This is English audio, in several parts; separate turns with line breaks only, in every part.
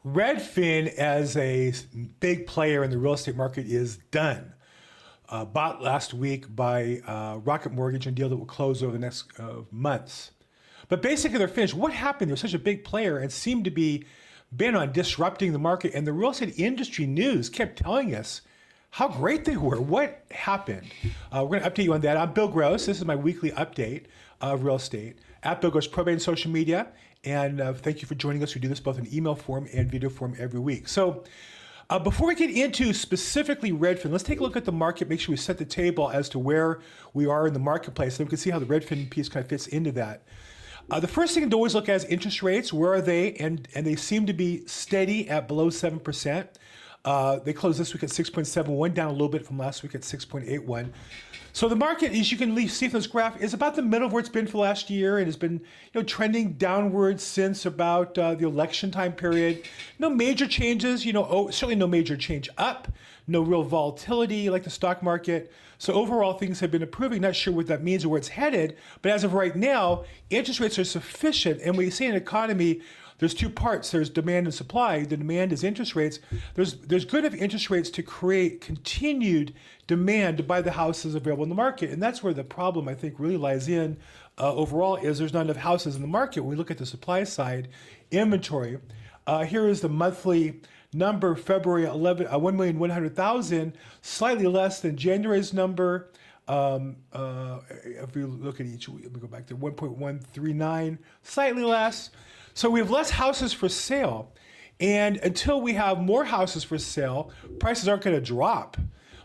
Redfin, as a big player in the real estate market, is done. Bought last week by Rocket Mortgage, a deal that will close over the next months. But basically, they're finished. What happened? They're such a big player and seemed to be bent on disrupting the market. And the real estate industry news kept telling us how great they were. What happened? We're going to update you on that. I'm Bill Gross. This is my weekly update of real estate at Bill Gross Probate and social media. And thank you for joining us. We do this both in email form and video form every week. So before we get into specifically Redfin, let's take a look at the market, make sure we set the table as to where we are in the marketplace. So we can see how the Redfin piece kind of fits into that. The first thing to always look at is interest rates. Where are they? And they seem to be steady at below 7%. They closed this week at 6.71, down a little bit from last week at 6.81. So the market, as you can see from this graph, is about the middle of where it's been for the last year and has been trending downwards since about the election time period. No major changes, certainly no major change up, no real volatility like the stock market. So overall, things have been improving. Not sure what that means or where it's headed, but as of right now, interest rates are sufficient. And when you see an economy, there's two parts. There's demand and supply. The demand is interest rates. There's good enough interest rates to create continued demand to buy the houses available in the market. And that's where the problem, I think, really lies in overall, is there's not enough houses in the market. When we look at the supply side, inventory, here is the monthly number, February 1,100,000, slightly less than January's number. If we look at each, let me go back to 1.139, slightly less. So we have less houses for sale. And until we have more houses for sale, prices aren't going to drop.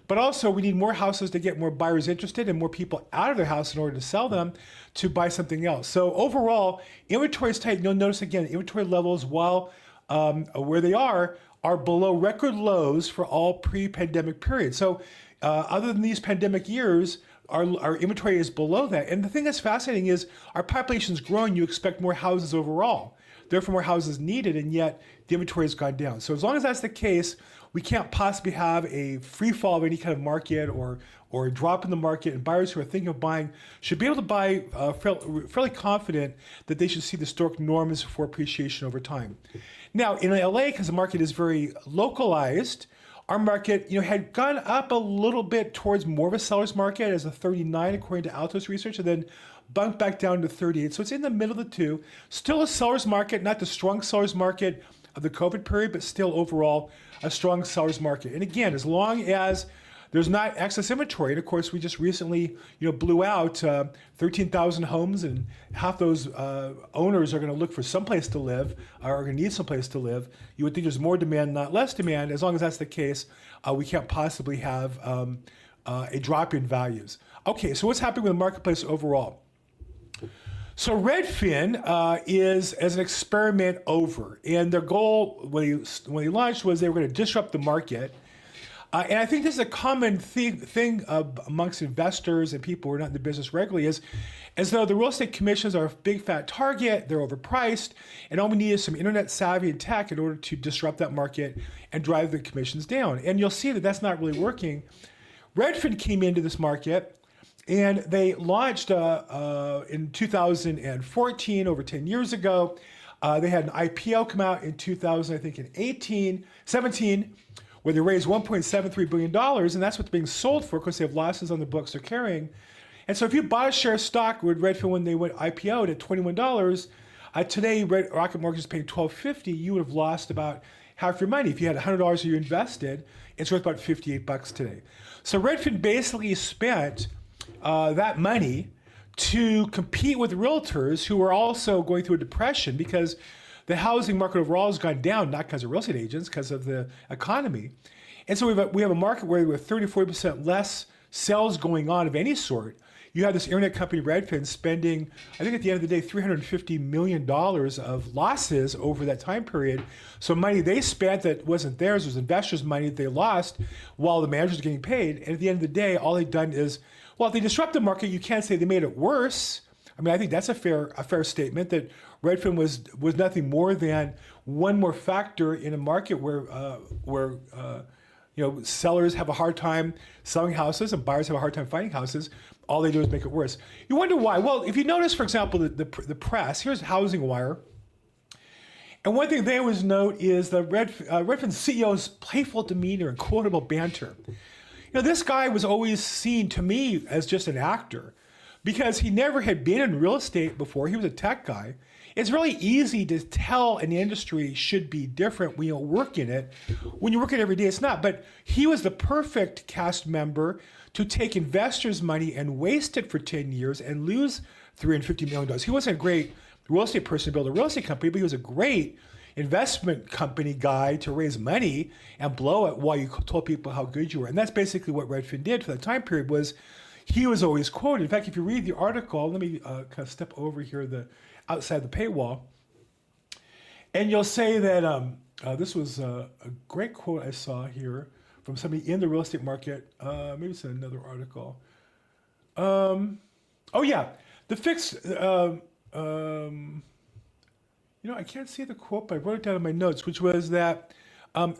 But also we need more houses to get more buyers interested and more people out of their house in order to sell them to buy something else. So overall, inventory is tight. You'll notice again, inventory levels, while where they are below record lows for all pre-pandemic periods. So other than these pandemic years, our inventory is below that. And the thing that's fascinating is our population is growing. You expect more houses overall. Therefore, more houses needed, and yet the inventory has gone down. So as long as that's the case, we can't possibly have a free fall of any kind of market or a drop in the market, and buyers who are thinking of buying should be able to buy fairly confident that they should see the historic norms for appreciation over time. Now, in LA, because the market is very localized, our market had gone up a little bit towards more of a seller's market as a 39 according to Altos research, and then bumped back down to 38. So it's in the middle of the two. Still a seller's market, not the strong seller's market of the COVID period, but still overall a strong seller's market. And again, as long as there's not excess inventory, and of course we just recently blew out 13,000 homes, and half those owners are going to look for someplace to live, or are going to need someplace to live. You would think there's more demand, not less demand. As long as that's the case, we can't possibly have a drop in values. Okay, so what's happening with the marketplace overall? So Redfin is, as an experiment, over. And their goal when they launched was they were going to disrupt the market. And I think this is a common thing amongst investors and people who are not in the business regularly, is as though the real estate commissions are a big fat target, they're overpriced, and all we need is some internet savvy and tech in order to disrupt that market and drive the commissions down. And you'll see that that's not really working. Redfin came into this market, and they launched in 2014, over 10 years ago. They had an IPO come out in 2000, I think in 17, where they raised $1.73 billion, and that's what's being sold for, because they have losses on the books they're carrying. And so if you bought a share of stock with Redfin when they went IPO'd at $21, today Rocket Mortgage is paying $12.50, you would have lost about half your money. If you had $100 you invested, it's worth about $58 today. So Redfin basically spent that money to compete with realtors who are also going through a depression, because the housing market overall has gone down, not because of real estate agents, because of the economy. And so we have a market where we have 30-40% less sales going on of any sort. You have this internet company, Redfin, spending, I think at the end of the day, $350 million of losses over that time period. So money they spent that wasn't theirs, was investors' money that they lost while the managers are getting paid. And at the end of the day, all they've done is, well, if they disrupt the market, you can't say they made it worse. I mean, I think that's a fair statement, that Redfin was nothing more than one more factor in a market where sellers have a hard time selling houses and buyers have a hard time finding houses. All they do is make it worse. You wonder why. Well, if you notice, for example, the press, here's Housing Wire. And one thing they always note is the Redfin CEO's playful demeanor and quotable banter. This guy was always seen to me as just an actor because he never had been in real estate before. He was a tech guy. It's really easy to tell an industry should be different when you work in it. When you work it every day, it's not. But he was the perfect cast member to take investors' money and waste it for 10 years and lose $350 million. He wasn't a great real estate person to build a real estate company, but he was a great investment company guy to raise money and blow it while you told people how good you were. And that's basically what Redfin did for that time period. Was he was always quoted. In fact, if you read the article, let me kind of step over here outside the paywall, and you'll say that this was a great quote I saw here from somebody in the real estate market. Maybe it's another article. Oh yeah, the fixed. I can't see the quote, but I wrote it down in my notes, which was that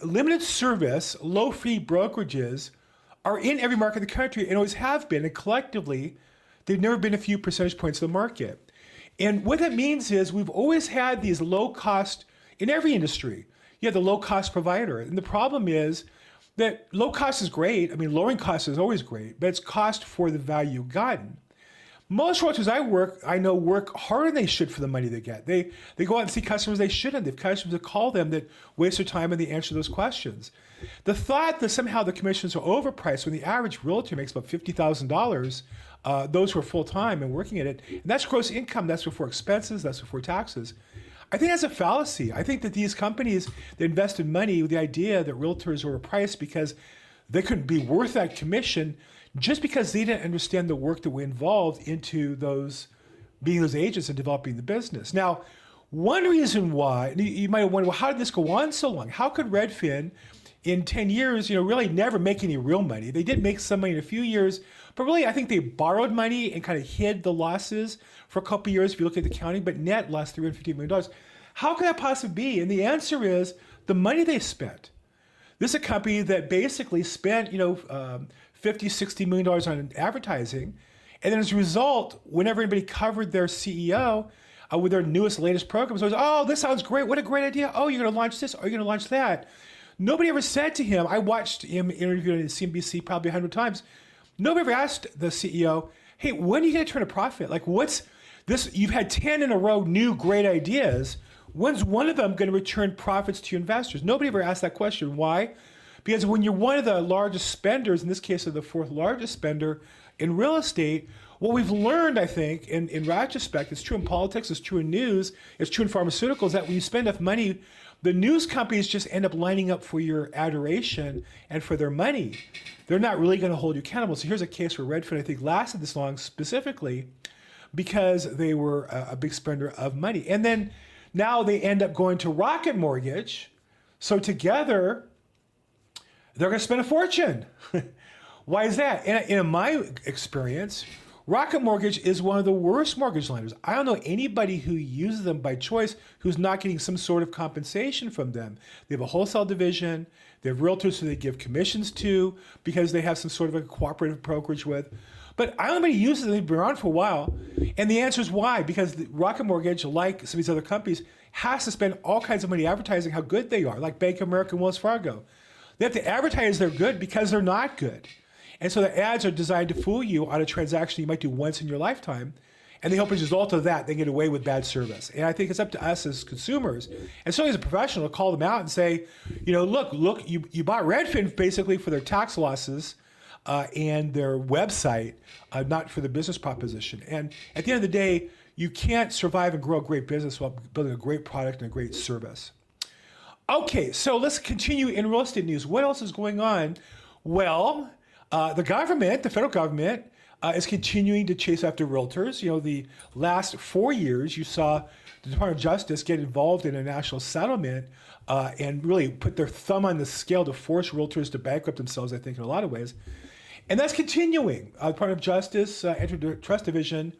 limited service, low-fee brokerages are in every market in the country and always have been, and collectively, they've never been a few percentage points of the market. And what that means is we've always had these low-cost, in every industry, you have the low-cost provider. And the problem is that low cost is great. I mean, lowering costs is always great, but it's cost for the value gotten. Most realtors I know work harder than they should for the money they get. They go out and see customers they shouldn't. They have customers that call them that waste their time and they answer those questions. The thought that somehow the commissions are overpriced when the average realtor makes about $50,000, those who are full-time and working at it, and that's gross income, that's before expenses, that's before taxes. I think that's a fallacy. I think that these companies that invested money with the idea that realtors are overpriced because they couldn't be worth that commission just because they didn't understand the work that we involved into being those agents and developing the business. Now, one reason why, you might wonder, well, how did this go on so long? How could Redfin in 10 years, really never make any real money? They did make some money in a few years, but really I think they borrowed money and kind of hid the losses for a couple of years if you look at the accounting, but net lost $350 million. How could that possibly be? And the answer is the money they spent. This is a company that basically spent, $50, $60 million on advertising. And then as a result, whenever anybody covered their CEO with their newest, latest programs, it was, oh, this sounds great. What a great idea. Oh, you're going to launch this. Oh, you're going to launch that. Nobody ever said to him, I watched him interviewed on CNBC probably 100 times. Nobody ever asked the CEO, hey, when are you going to turn a profit? Like, what's this? You've had 10 in a row, new great ideas. When's one of them going to return profits to your investors? Nobody ever asked that question. Why? Because when you're one of the largest spenders, in this case, of the fourth largest spender in real estate, what we've learned, I think, in retrospect, it's true in politics, it's true in news, it's true in pharmaceuticals, that when you spend enough money, the news companies just end up lining up for your adoration and for their money. They're not really going to hold you accountable. So here's a case where Redfin, I think, lasted this long specifically because they were a big spender of money. And then now they end up going to Rocket Mortgage. So together, they're going to spend a fortune. Why is that? In my experience, Rocket Mortgage is one of the worst mortgage lenders. I don't know anybody who uses them by choice who's not getting some sort of compensation from them. They have a wholesale division. They have realtors who they give commissions to because they have some sort of a cooperative brokerage with. But I don't know anybody who uses them. They've been around for a while. And the answer is why? Because Rocket Mortgage, like some of these other companies, has to spend all kinds of money advertising how good they are, like Bank of America and Wells Fargo. They have to advertise they're good because they're not good. And so the ads are designed to fool you on a transaction you might do once in your lifetime. And they hope as a result of that, they get away with bad service. And I think it's up to us as consumers, and certainly as a professional, to call them out and say, look, you bought Redfin basically for their tax losses and their website, not for the business proposition. And at the end of the day, you can't survive and grow a great business while building a great product and a great service. Okay, so let's continue in real estate news. What else is going on? Well, the federal government, is continuing to chase after realtors. The last 4 years, you saw the Department of Justice get involved in a national settlement and really put their thumb on the scale to force realtors to bankrupt themselves, I think, in a lot of ways. And that's continuing. The Department of Justice, Antitrust Division,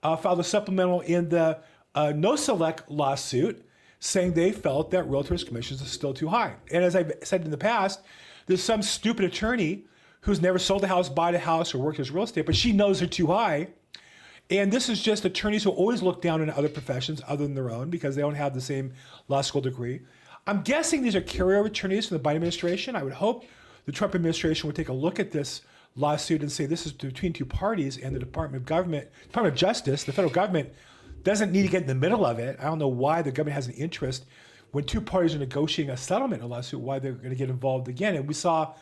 filed a supplemental in the no-select lawsuit saying they felt that realtors' commissions are still too high. And as I've said in the past, there's some stupid attorney who's never sold a house, bought a house, or worked as real estate, but she knows they're too high. And this is just attorneys who always look down on other professions other than their own because they don't have the same law school degree. I'm guessing these are carryover attorneys from the Biden administration. I would hope the Trump administration would take a look at this lawsuit and say this is between two parties, and the Department of Justice, the federal government, doesn't need to get in the middle of it. I don't know why the government has an interest when two parties are negotiating a settlement in a lawsuit, why they're going to get involved again. And we saw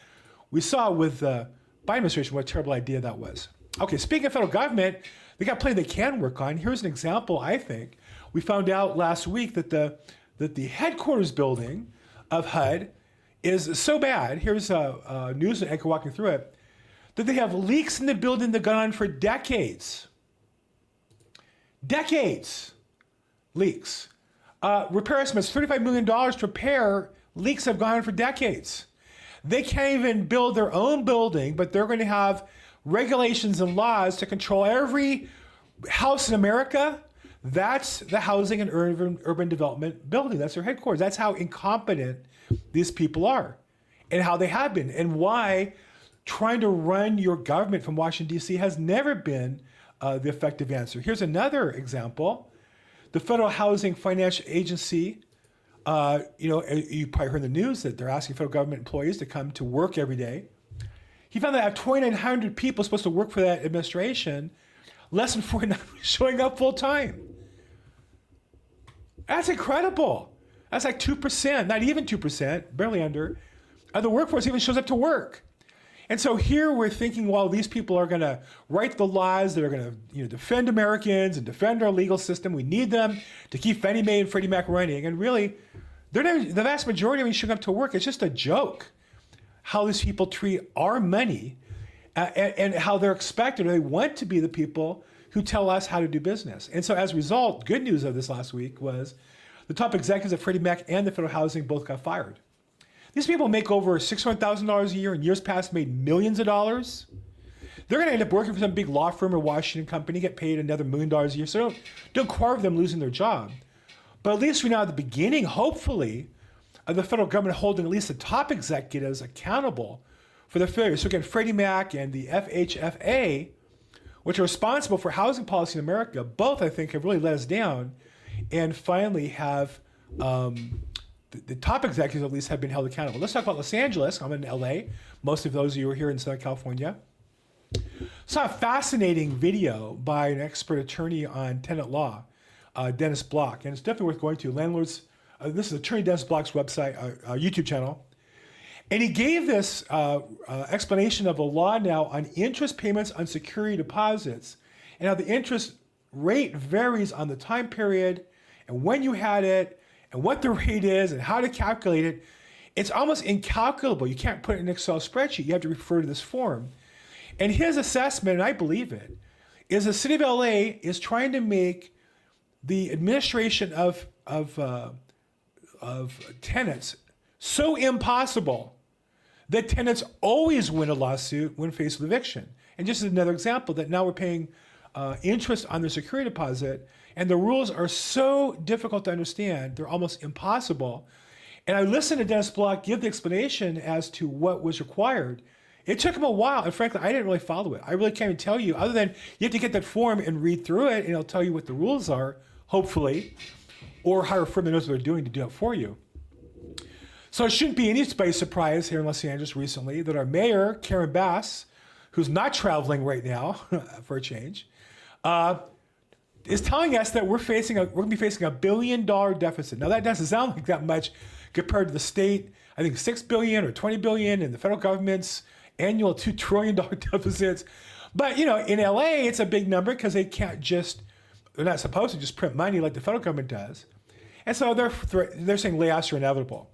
with the Biden administration what a terrible idea that was. Okay, speaking of federal government, they got plenty they can work on. Here's an example, I think. We found out last week that the headquarters building of HUD is so bad. Here's a news anchor walking through it, that they have leaks in the building that gone on for decades. Decades. Leaks. Repair estimates, $35 million to repair leaks have gone on for decades. They can't even build their own building, but they're going to have regulations and laws to control every house in America. That's the Housing and Urban Development Building. That's their headquarters. That's how incompetent these people are and how they have been, and why trying to run your government from Washington, D.C. has never been the effective answer. Here's another example. The Federal Housing Finance Agency, you probably heard in the news that they're asking federal government employees to come to work every day. He found that out of 2,900 people supposed to work for that administration, less than 49 showing up full time. That's incredible. That's like 2%, not even 2%, barely under, of the workforce even shows up to work. And so here we're thinking, well, these people are going to write the laws that are going to defend Americans and defend our legal system. We need them to keep Fannie Mae and Freddie Mac running. And really, the vast majority of them showing up to work. It's just a joke how these people treat our money and how they're expected, or they want to be the people who tell us how to do business. And so as a result, good news of this last week was the top executives at Freddie Mac and the Federal Housing both got fired. These people make over $600,000 a year, in years past made millions of dollars. They're going to end up working for some big law firm or Washington company, get paid another $1 million a year. So don't quarrel with them losing their job. But at least we know at the beginning, hopefully, of the federal government holding at least the top executives accountable for their failures. So again, Freddie Mac and the FHFA, which are responsible for housing policy in America, both I think have really let us down, and finally have the top executives at least have been held accountable. Let's talk about Los Angeles. I'm in LA. Most of those of you are here in Southern California. Saw a fascinating video by an expert attorney on tenant law, Dennis Block, and it's definitely worth going to. Landlords, this is Attorney Dennis Block's website, YouTube channel. And he gave this explanation of the law now on interest payments on security deposits, and how the interest rate varies on the time period and when you had it, and what the rate is and how to calculate it. It's almost incalculable. You can't put it in an Excel spreadsheet. You have to refer to this form. And his assessment, and I believe it, is the city of LA is trying to make the administration of tenants so impossible that tenants always win a lawsuit when faced with eviction. And just as another example, that now we're paying interest on their security deposit, and the rules are so difficult to understand, they're almost impossible. And I listened to Dennis Block give the explanation as to what was required. It took him a while, and frankly, I didn't really follow it. I really can't even tell you, other than you have to get that form and read through it, and it'll tell you what the rules are, hopefully, or hire a firm that knows what they're doing to do it for you. So it shouldn't be anybody's surprise here in Los Angeles recently that our mayor, Karen Bass, who's not traveling right now for a change, is telling us that we're going to be facing $1 billion deficit. Now that doesn't sound like that much compared to the state, I think $6 billion or $20 billion, and the federal government's annual $2 trillion deficits. But in LA, it's a big number because they're not supposed to just print money like the federal government does. And so they're saying layoffs are inevitable.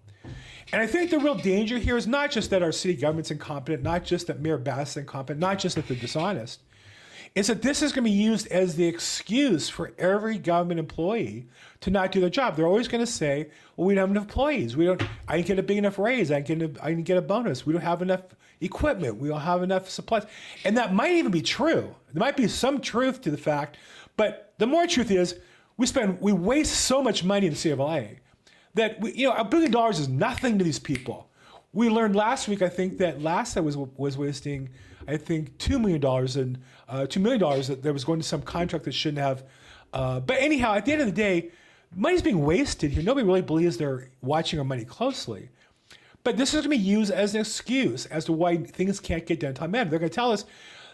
And I think the real danger here is not just that our city government's incompetent, not just that Mayor Bass is incompetent, not just that they're dishonest. It's that this is going to be used as the excuse for every government employee to not do their job. They're always going to say, well, we don't have enough employees. I didn't get a big enough raise. I didn't get a bonus. We don't have enough equipment. We don't have enough supplies. And that might even be true. There might be some truth to the fact, but the more truth is we waste so much money in the city of LA that $1 billion is nothing to these people. We learned last week, I think, that LASA was wasting I think, $2 million that was going to some contract that shouldn't have. But anyhow, at the end of the day, money's being wasted here. Nobody really believes they're watching our money closely. But this is going to be used as an excuse as to why things can't get done in time manner. They're going to tell us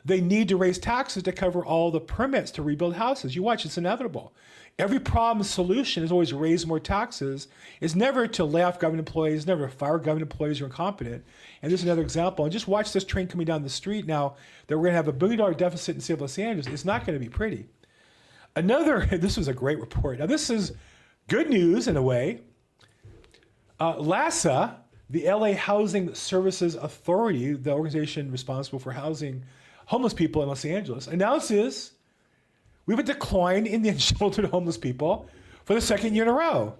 they need to raise taxes to cover all the permits to rebuild houses. You watch, it's inevitable. Every problem solution is always raise more taxes. It's never to lay off government employees, never to fire government employees who are incompetent. And there's another example. And just watch this train coming down the street now that we're going to have $1 billion deficit in the city of Los Angeles. It's not going to be pretty. This was a great report. Now, this is good news in a way. LASA, the LA Housing Services Authority, the organization responsible for housing homeless people in Los Angeles, announces we have a decline in the unsheltered homeless people for the second year in a row.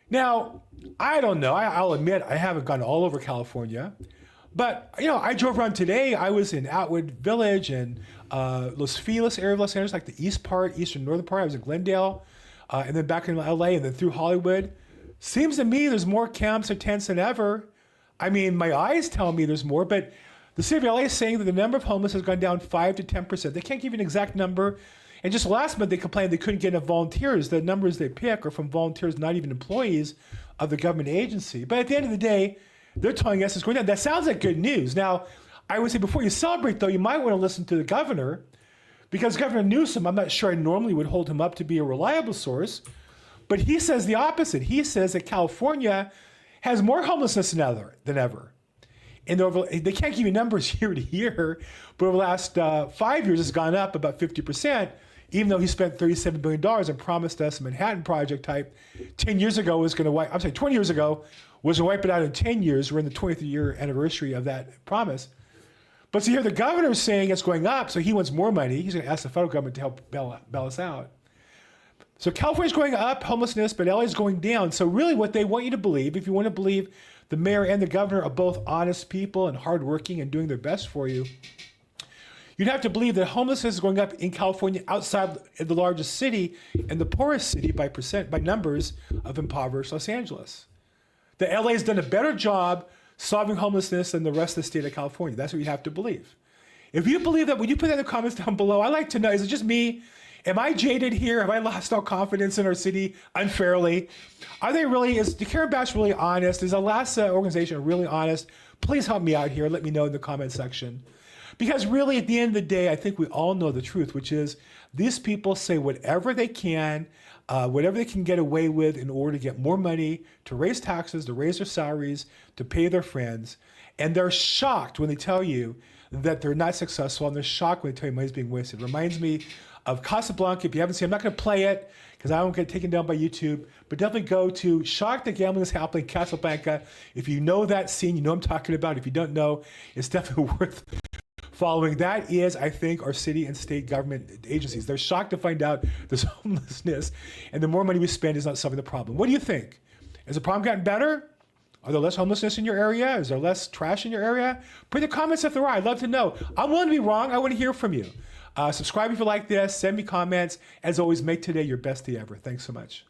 Now, I don't know. I'll admit I haven't gone all over California, but I drove around today. I was in Atwood Village and Los Feliz area of Los Angeles, like the east part, eastern northern part. I was in Glendale, and then back in LA, and then through Hollywood. Seems to me there's more camps or tents than ever. I mean, my eyes tell me there's more, but the city of LA is saying that the number of homeless has gone down 5 to 10%. They can't give you an exact number. And just last month, they complained they couldn't get enough volunteers. The numbers they pick are from volunteers, not even employees of the government agency. But at the end of the day, they're telling us it's going down. That sounds like good news. Now, I would say before you celebrate, though, you might want to listen to the governor, because Governor Newsom, I'm not sure I normally would hold him up to be a reliable source, but he says the opposite. He says that California has more homelessness than ever. And they can't give you numbers year to year, but over the last 5 years, it's gone up about 50%, even though he spent $37 billion and promised us a Manhattan Project type 20 years ago was going to wipe it out in 10 years. We're in the 20th year anniversary of that promise. But so here the governor is saying it's going up, so he wants more money. He's going to ask the federal government to help bail us out. So California's going up, homelessness, but LA is going down. So really what they want you to believe, if you want to believe the mayor and the governor are both honest people and hardworking and doing their best for you, you'd have to believe that homelessness is going up in California outside the largest city and the poorest city by numbers of impoverished Los Angeles. That LA has done a better job solving homelessness than the rest of the state of California. That's what you have to believe. If you believe that, would you put that in the comments down below? I'd like to know, is it just me? Am I jaded here? Have I lost all confidence in our city unfairly? Is the Karen Bash really honest? Is the LASA organization really honest? Please help me out here. Let me know in the comment section. Because really, at the end of the day, I think we all know the truth, which is these people say whatever they can, whatever they can get away with in order to get more money, to raise taxes, to raise their salaries, to pay their friends. And they're shocked when they tell you that they're not successful, and they're shocked when they tell you money's being wasted. It reminds me of Casablanca. If you haven't seen it, I'm not going to play it because I don't get taken down by YouTube, but definitely go to Shock the Gambling is Happening, Casablanca. If you know that scene, you know what I'm talking about. If you don't know, it's definitely worth following. That is, I think, our city and state government agencies. They're shocked to find out there's homelessness, and the more money we spend is not solving the problem. What do you think? Has the problem gotten better? Are there less homelessness in your area? Is there less trash in your area? Put in the comments if there are. I'd love to know. I'm willing to be wrong. I want to hear from you. Subscribe if you like this. Send me comments. As always, make today your best day ever. Thanks so much.